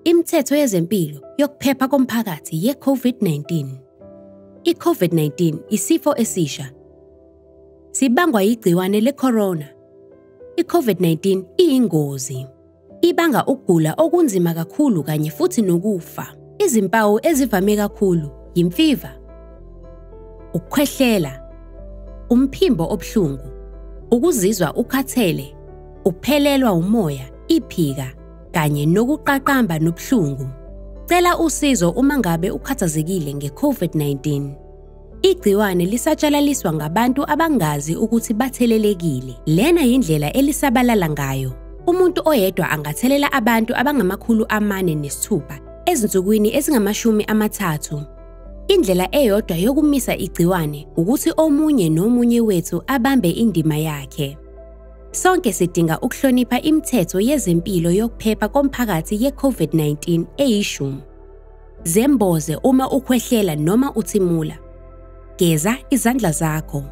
Imithetho yezempilo yokuphepha komphakathi ye-COVID-19. I-COVID-19 isifo esisha. Sibangwa yigciwane le-corona. I-COVID-19 iyingozi. Ibanga ukugula okunzima kakhulu kanye futhi nokufa. Izimpawu ezivame kakhulu yimfiva, ukukhwehlela, umphimbo obuhlungu, ukuzizwa ukhathele, ukuphelelwa umoya, iphika, kanye nokuqaqamba nobuhlungu. Cela usizo uma ngabe ukhathazekile nge-COVID-19. Igciwane lisatshalaliswa ngabantu abangazi ukuthi bathelelekile. Lena yindlela elisabalala ngayo. Umuntu oyedwa angathelela abantu abangama406 ezinsukwini ezingama30. Indlela eyodwa yokumisa igciwane ukuthi omunye nomunye wethu abambe indima yakhe. Sonke sidinga ukuhlonipha imithetho yezempilo yokuphepha komphakathi ye-COVID-19 eyishumi. Zemboze uma ukhwehlela noma uthimula. Geza izandla zakho.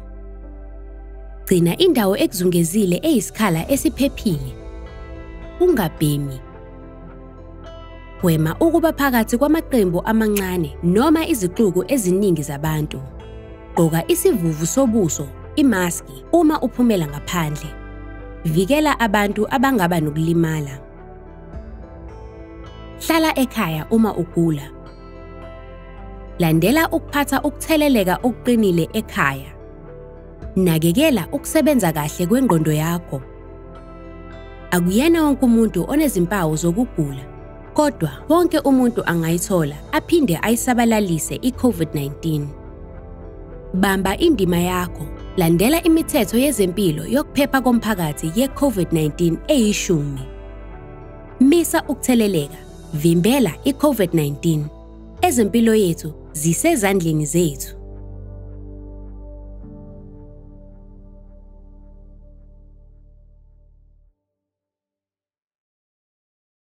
Gcina indawo ekuzungezile eyisikhala esiphephile. Ungabhemi. Gwema ukuba phakathi kwamaqembu amancane noma izixuku eziningi zabantu. Gqoka isivuvu sobuso, imaski, uma uphumela ngaphandle. Vikela abantu abangaba nokulimala. Hlala ekhaya uma ugula. Landela ukuphatha ukutheleleka okuqinile ekhaya. Nakekela ukusebenza kahle kwengqondo yakho. Akuyena wonke umuntu onezimpawu zokugula, kodwa wonke umuntu angayithola aphinde ayisabalalise i-COVID-19. Bamba indima yakho. Landela imithetho yezempilo yokuphepha komphakathi ye-COVID-19 eyishumi. Misa ukutheleleka. Vimbela i-COVID-19. Ezempilo yethu zisezandleni zethu.